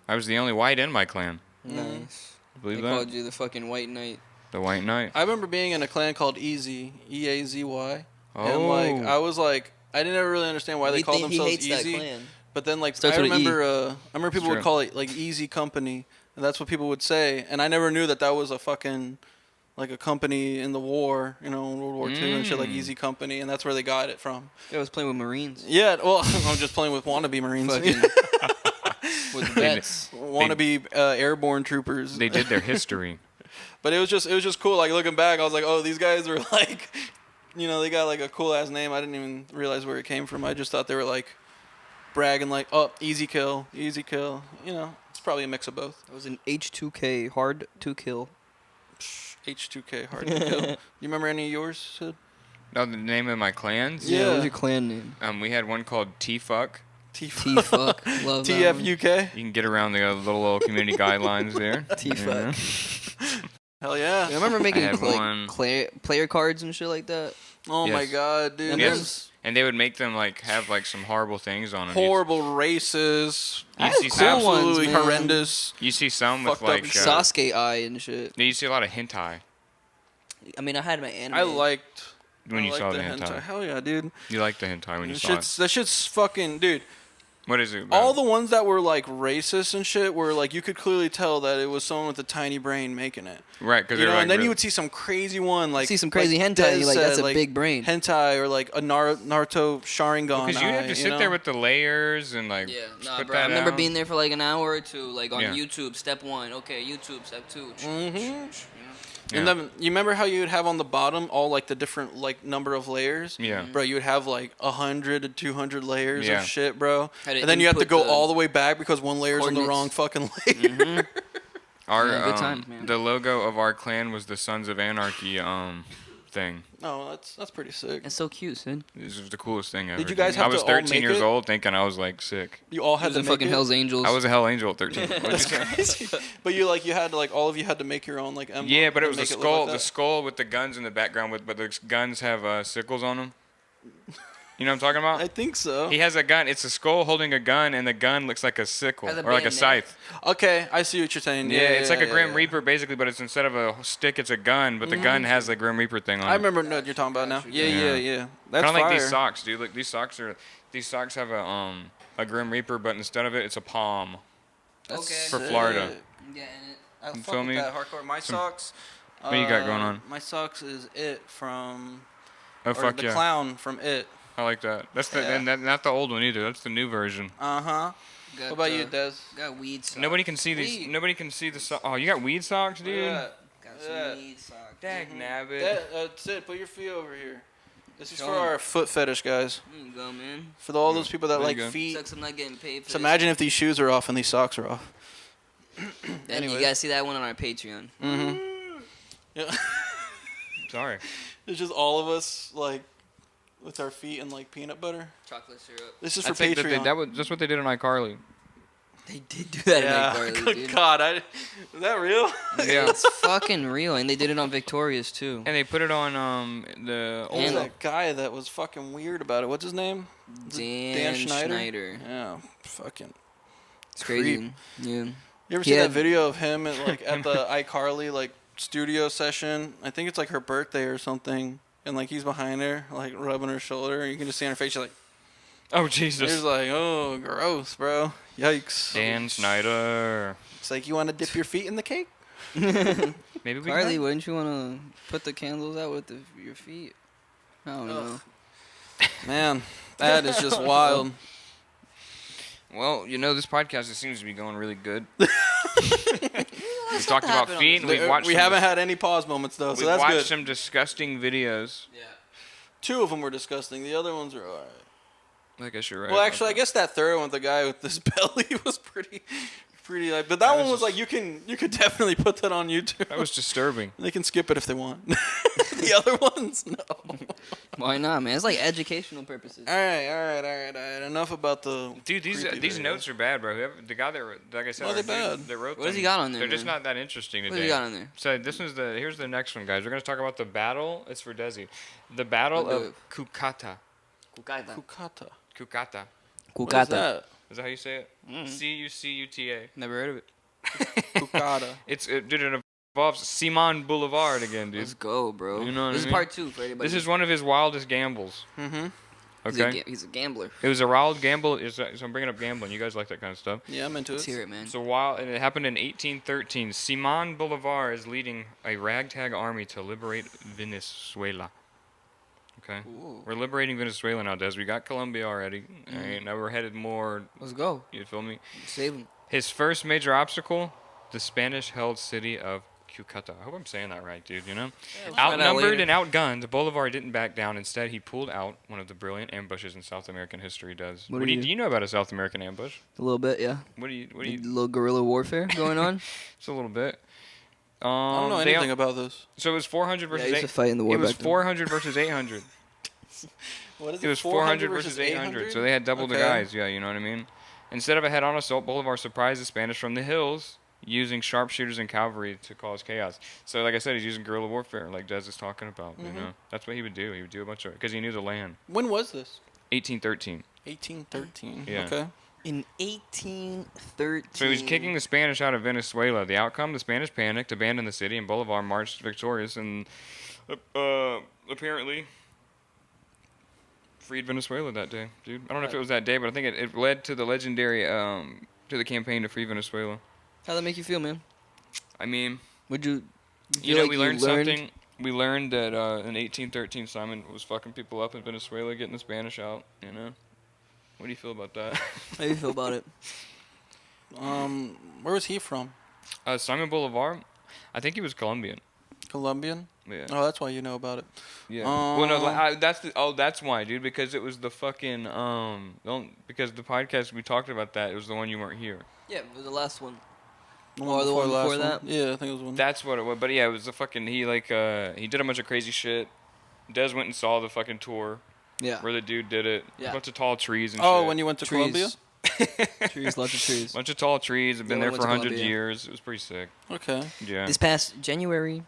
I was the only white in my clan. Nice. Believe They that? called you the fucking White Knight. The White Knight. I remember being in a clan called Easy, E-A-Z-Y, Oh. and like I was like, I didn't ever really understand why they called He themselves hates that Easy. clan. But then, like, Starts I with an E. remember people true. would call it like Easy Company, and that's what people would say. And I never knew that was a fucking like a company in the war, you know, World War II and shit, like Mm. Easy Company, and that's where they got it from. I was playing with Marines. Yeah, well, I'm just playing with wannabe Marines, Fucking with vets. wannabe airborne troopers. They did their history. But it was just cool. Like looking back, I was like, oh, these guys were like, you know, they got like a cool ass name. I didn't even realize where it came from. I just thought they were like bragging, like, oh, easy kill, easy kill. You know, it's probably a mix of both. It was an H2K, hard to kill. H2K, hard to kill. You remember any of yours, Sid? No, the name of my clans? Yeah. What was your clan name? We had one called T-Fuck. T-fuck. Love that one. TFUK. You can get around the little community guidelines there. T-fuck. Hell yeah. I remember making had one. player cards and shit like that. Oh my Yes. god, dude. And Yes. And they would make them like have like some horrible things on them. Horrible races. I see had some- cool ones, Absolutely man. horrendous. You see some with Fucked up like Sasuke eye and shit. you see a lot of hentai I mean, I had my anime. I liked when you I saw liked the hentai. Hell yeah, dude. You liked the hentai when you saw it. That shit's fucking, dude. What is it? About? All the ones that were like racist and shit were like you could clearly tell that it was someone with a tiny brain making it. Right, because You know, like and then really- you would see some crazy one like see some crazy like hentai, and you're like, Des that's said, a big brain. hentai or like a Naruto Sharingan. because you have eye, to sit know? there with the layers and like Yeah, nah, put bro. I that remember out. being there for like an hour or two, like on Yeah. YouTube. Step 1, okay. YouTube. Step 2. Mhm. And then you remember how you would have on the bottom all like the different like number of layers? Yeah. Bro, you would have like 100 to 200 layers Yeah. of shit, bro. Had to And then you have to input go the all the way back because one layer's in the wrong coordinates. fucking layer. Our Yeah, good times, man. the logo of our clan was the Sons of Anarchy thing. Oh, that's pretty sick. That's so cute, Sid. This was the coolest thing ever. you guys dude. have I was to all 13 make years it? old thinking I was like sick. You all He had was to in make fucking it? Hell's Angels. I was a Hell Angel at 13. What'd you That's say? crazy. But you had to like all of you had to make your own like emblem. Yeah, but it and was the make look skull, like the that? skull with the guns in the background. But the guns have sickles on them. You know what I'm talking about? I think so. He has a gun. It's a skull holding a gun, and the gun looks like a sickle Has a or like a bayonet. scythe. Okay, I see what you're saying. Yeah, it's like a Grim yeah. Reaper basically, but it's instead of a stick, it's a gun. But the gun has the Grim Reaper thing on it. I remember what you're talking about now. Yeah. That's Kind of like fire. these socks, dude. Like these socks have a Grim Reaper, but instead of it, it's a palm. That's Okay. For Florida. sick. I'm getting it. I You fuck feel with me? that hardcore. My socks. What you got going on? My socks is It from. Oh or fuck the yeah! clown from It. I like that. That's the Yeah. and not the old one either. That's the new version. Uh huh. Got, What about you, Des? Got weed socks. Nobody can see these. Weed. Nobody can see the. Oh, you got weed socks, dude. Yeah. Got Yeah. some weed socks. Dag nabbit. That's it. Put your feet over here. This is Show for 'em. our foot fetish guys. There you go, man. For all those people that There you like go. feet. Sucks I'm not getting paid for So this. imagine if these shoes are off and these socks are off. Then Anyway. you gotta see that one on our Patreon. Mm-hmm. Yeah. Sorry. It's just all of us like with our feet and like peanut butter. Chocolate syrup. This is I for think Patreon. that was just what they did on iCarly. They did do that yeah. in Good Carly, dude. God, is that real? Yeah. It's fucking real, and they did it on Victorious too. And they put it on the What was And- that guy that was fucking weird about it? What's his name? Dan Schneider. Yeah, fucking. It's crazy. Yeah. You ever He see that had- video of him at like at the iCarly like studio session? I think it's like her birthday or something, and like he's behind her, like rubbing her shoulder, and you can just see on her face, she's like, Oh he's Jesus. like, oh, gross, bro, yikes. Dan Schneider. It's like you want to dip your feet in the cake. Maybe we Carly, can. wouldn't you want to put the candles out with your feet? I don't know. Man, that is just wild. Well, you know, this podcast it seems to be going really good. We talked about happened on feet, and we've watched. We some haven't had any pause moments though, so We've that's watched good. some disgusting videos. Yeah. 2 of them were disgusting. The other ones are alright. I guess you're right. Well, actually, I guess that third one, the guy with this belly, was pretty like. But that was one was just- like you could definitely put that on YouTube. that was disturbing. They can skip it if they want. The other ones, no. Why not, man? It's like educational purposes. All right. Enough about the. Dude, these creepy these videos. notes are bad, bro. The guy that like I said, Why are our they dude bad? that wrote What has them, he got on there, They're just man? not that interesting today. What has he got on there? So here's the next one, guys. We're gonna talk about the battle. It's for Desi. The Battle We'll do of Kukata. Cucata. Kukata. Kukata. What is that? Is that how you say it? Cucuta. Never heard of it. Kukata. Dude, it involves Simon Boulevard again, dude. Let's go, bro. You know what this I is mean? part 2 for everybody. This is one of his wildest gambles. Mm-hmm. Okay. He's a gambler. It was a wild gamble. So I'm bringing up gambling. You guys like that kind of stuff. Yeah, I'm into Let's it. hear it, man. So and it happened in 1813. Simon Bolivar is leading a ragtag army to liberate Venezuela. Okay. Ooh. We're liberating Venezuela now, Des. We got Colombia already. All right, now we're headed more. Let's go. You feel me? Save him. His first major obstacle, the Spanish-held city of Cucuta. I hope I'm saying that right, dude. You know, find out outnumbered later. and outgunned, Bolivar didn't back down. Instead, he pulled out one of the brilliant ambushes in South American history. Does What what do do you- you know about a South American ambush? A little bit, yeah. What do you? A little guerrilla warfare going on. Just a little bit. I don't know anything about this. So it was 400 Yeah, versus I used to 800. fight in the war It was back then. 400 versus 800. What is It was 400 versus 800. So they had double the guys. Yeah, you know what I mean. Instead of a head-on assault, Bolivar surprised the Spanish from the hills, using sharpshooters and cavalry to cause chaos. So, like I said, he's using guerrilla warfare, like Des is talking about. You know, that's what he would do. He would do a bunch of because he knew the land. When was this? 1813. 1813. Yeah. Okay. In 1813. So he was kicking the Spanish out of Venezuela. The outcome: the Spanish panicked, abandoned the city, and Bolivar marched victorious and apparently freed Venezuela that day, dude. I don't know if it was that day, but I think it led to the legendary to the campaign to free Venezuela. How'd that make you feel, man? I mean, Would you? you know, we learned something. We learned that in 1813 Simon was fucking people up in Venezuela, getting the Spanish out. You know, what do you feel about that? How do you feel about it? Where was he from? Simon Bolivar, I think he was Colombian. Colombian? Yeah. Oh, that's why you know about it. Yeah. Well, no, that's why, dude. Because it was the fucking because the podcast we talked about that. It was the one you weren't here. Yeah, it was the last one. The Or the one last before that? Yeah, I think it was one. That's what it was. But yeah, it was the fucking he did a bunch of crazy shit. Des went and saw the fucking tour Yeah. where the dude did it. Yeah. A bunch of tall trees and shit. Oh, when you went to Trees. Colombia? Trees, lots of trees. Bunch of tall trees. Have been Yeah, there we for went to 100 Colombia. years. It was pretty sick. Okay. Yeah. This past January.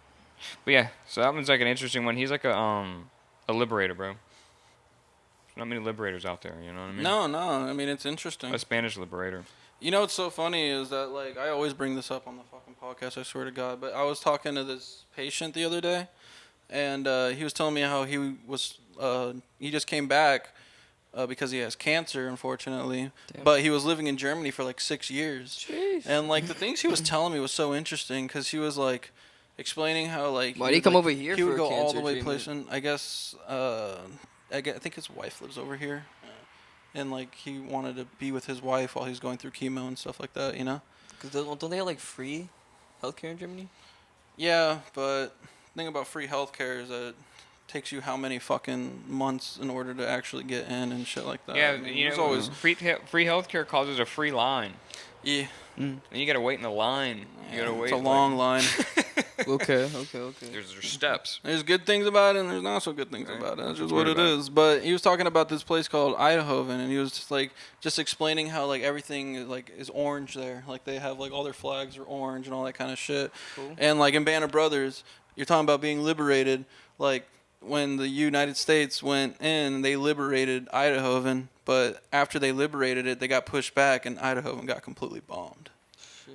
But yeah, so that one's like an interesting one. He's like a liberator, bro. There's not many liberators out there, you know what I mean? No. I mean, it's interesting. A Spanish liberator. You know what's so funny is that, like, I always bring this up on the fucking podcast, I swear to God, but I was talking to this patient the other day, and he was telling me how he just came back because he has cancer, unfortunately, Damn. but he was living in Germany for, like, 6 years. Jeez. And, like, the things he was telling me was so interesting because he was, like, explaining how, like... Why did he come over here He for would go all cancer the way treatment? placing, I guess, I think his wife lives over here. And, like, he wanted to be with his wife while he's going through chemo and stuff like that, you know? Because don't they have like free healthcare in Germany? Yeah, but the thing about free healthcare is that it takes you how many fucking months in order to actually get in and shit like that. Yeah, I mean, you there's know, always... free healthcare causes a free line. Yeah. And you gotta wait in the line. You gotta wait. It's a long line. Okay. There's steps. There's good things about it and there's not so good things Right. about it. That's just What what it about it? is. But he was talking about this place called Eindhoven, and he was just explaining how like everything like is orange there. Like they have like all their flags are orange and all that kind of shit. Cool. And like in Band of Brothers, you're talking about being liberated. Like when the United States went in, they liberated Eindhoven, but after they liberated it, they got pushed back and Eindhoven got completely bombed.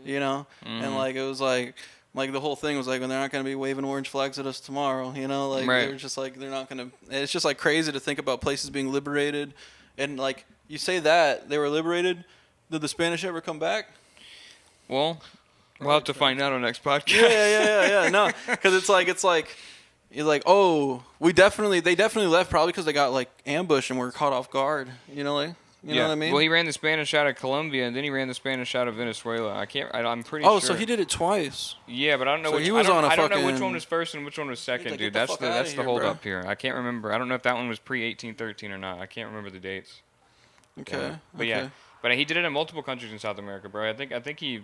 You know? And like it was like the whole thing was like, when they're not going to be waving orange flags at us tomorrow, you know, like Right. they're just like, they're not going to, it's just like crazy to think about places being liberated. And like, you say that they were liberated. Did the Spanish ever come back? Well, we'll have to find out on next podcast. Yeah. No, because it's like, you're like, oh, they definitely left probably because they got like ambushed and were caught off guard. You know, like, you know what I mean? Well, he ran the Spanish out of Colombia, and then he ran the Spanish out of Venezuela. I'm pretty oh, sure. so he did it twice. Yeah, but I don't know. So which, he was I don't, on a I don't know which fucking- one was first and which one was second, like, dude. get the That's fuck the outta that's the here, hold bro. up here. I can't remember. I don't know if that one was pre-1813 or not. I can't remember the dates. Okay. But yeah, but he did it in multiple countries in South America, bro. I think he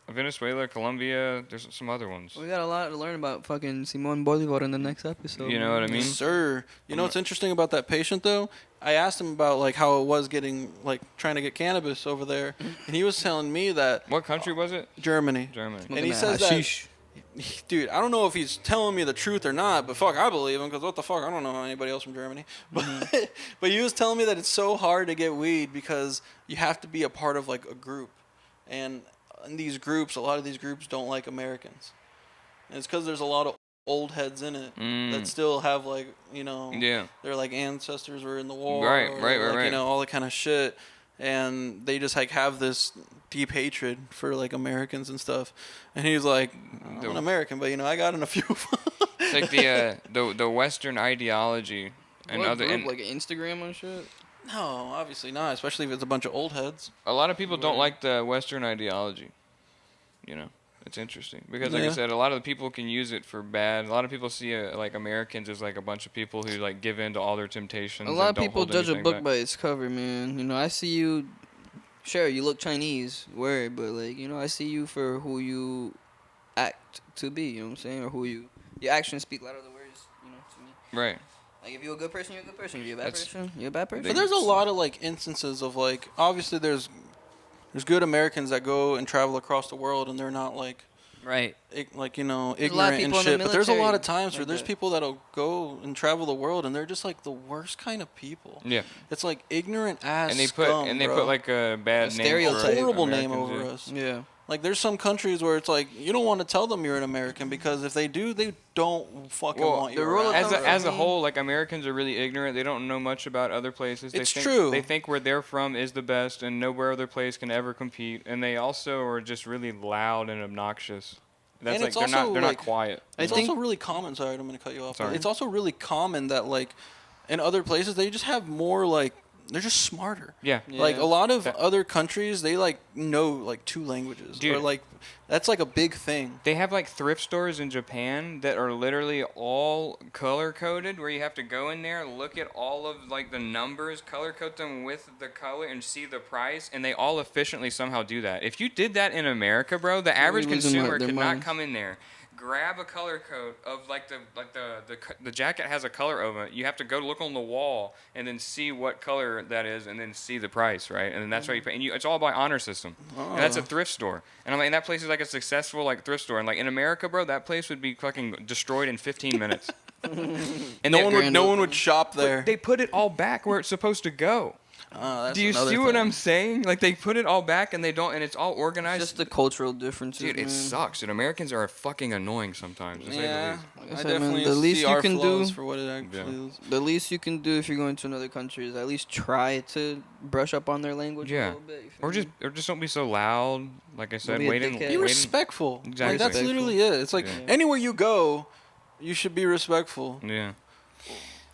Venezuela, Colombia. There's some other ones. We got a lot to learn about fucking Simon Bolivar in the next episode. You know what I mean? Yes, sir. You know what's interesting about that patient though? I asked him about like how it was getting like trying to get cannabis over there, and he was telling me that What country was it? Germany. Germany. And he says that, dude, I don't know if he's telling me the truth or not, but fuck, I believe him because what the fuck, I don't know anybody else from Germany. But but he was telling me that it's so hard to get weed because you have to be a part of like a group, and in these groups, a lot of these groups don't like Americans, and it's because there's a lot of old heads in it that still have like, you know, Yeah. their like ancestors were in the war, Right, or, right, like, right. you know, all that kind of shit, and they just like have this deep hatred for like Americans and stuff. And he's like, I'm an American, but you know, I got in a few. It's like the Western ideology and What other group, and like Instagram and shit. No, obviously not, especially if it's a bunch of old heads. a lot of people don't like the Western ideology. You know, it's interesting because, like I Yeah. said, a lot of the people can use it for bad. A lot of people see like Americans as like a bunch of people who like give in to all their temptations. A lot and of don't people hold judge a anything book back. by its cover, man. You know, I see you. Sure, you look Chinese, word, but like, you know, I see you for who you act to be. You know what I'm saying, or who your actions speak louder than words. You know, to me. Right. Like, if you're a good person, you're a good person. If you're a bad That's- person, you're a bad person. But there's a lot of like instances of like, obviously there's good Americans that go and travel across the world and they're not like right. like, you know, There's a lot of ignorant and people in the shit. But there's a lot of military times where like there's that. people that'll go and travel the world and they're just like the worst kind of people. Yeah. It's like ignorant ass And they scum, bro. put like a bad A name. stereotype. for horrible name Americans, over yeah. us. Yeah. Like there's some countries where it's like you don't want to tell them you're an American because if they do, they don't fucking Well, want you the rule of around. thumb As a me- whole, like Americans are really ignorant. They don't know much about other places. It's think, true. They think where they're from is the best, and nowhere other place can ever compete. And they also are just really loud and obnoxious. That's And like it's they're also, not like, quiet. It's I think- also really common. Sorry, I'm gonna cut you off. Sorry. It's also really common that like in other places they just have more like they're just smarter. Yeah. Like a lot of That- other countries, they like know like 2 languages, Dude. or like that's like a big thing. They have like thrift stores in Japan that are literally all color coded, where you have to go in there, look at all of like the numbers, color code them with the color, and see the price. And they all efficiently somehow do that. If you did that in America, bro, the average losing consumer their could not minds. come in there, grab a color code of like the jacket has a color of it. You have to go look on the wall and then see what color that is, and then see the price, right? And then that's how you pay. And it's all by honor system. And that's a thrift store. And I'm like, and that place is like a successful like thrift store. And like in America, bro, that place would be fucking destroyed in 15 minutes. And No one would shop there. They put it all back where it's supposed to go. That's Do you another see what thing. I'm saying? Like they put it all back and they don't, and it's all It's organized. just the cultural differences, Dude, man. it sucks. And Americans are fucking annoying sometimes. To say the Yeah, least. Like I I said, man, definitely the least see you our can flaws do- for what it actually is. The least you can do if you're going to another country is at least try to brush up on their language a Yeah. little bit. you feel Or me? just don't be so loud. Like I said, be a waiting. dickhead. Be respectful. Exactly. Like, that's literally it. It's like Yeah. anywhere you go, you should be respectful. Yeah.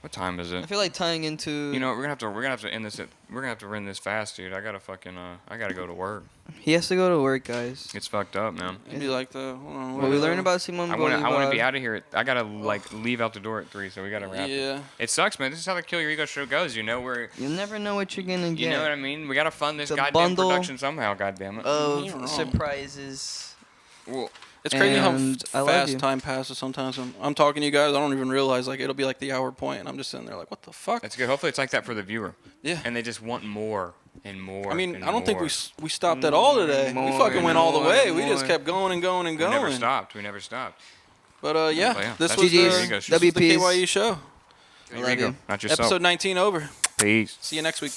What time is I it? feel like tying into. You know, we're gonna have to end this. We're gonna have to end this fast, dude. I gotta go to work. He has to go to work, guys. It's fucked up, man. It'd be like the. Hold on, What we learned about Simon I Bolivar. wanna be out of here. I gotta like leave out the door at 3, so we gotta wrap. Yeah. It sucks, man. This is how the Kill Your Ego show goes. You know, You never know what you're gonna get. you know what I mean. We gotta fund this It's a goddamn bundle production somehow. Goddamn it. of You're wrong. surprises. Well, It's crazy how And I love fast you. time passes sometimes. I'm talking to you guys, I don't even realize like it'll be like the hour point, and I'm just sitting there like, what the fuck? that's good. Hopefully, it's like that for the viewer. Yeah. And they just want more and more. I mean, and I don't think more. we stopped at all today. We More fucking and went all the more way. and We just more. kept going and going and We going. never stopped. We never stopped. But yeah, But yeah, this that's was the the, Kill Your Ego show. this was the WPs. KYE show. Kill Your Ego, you. not yourself. Episode 19 over. Peace. See you next week.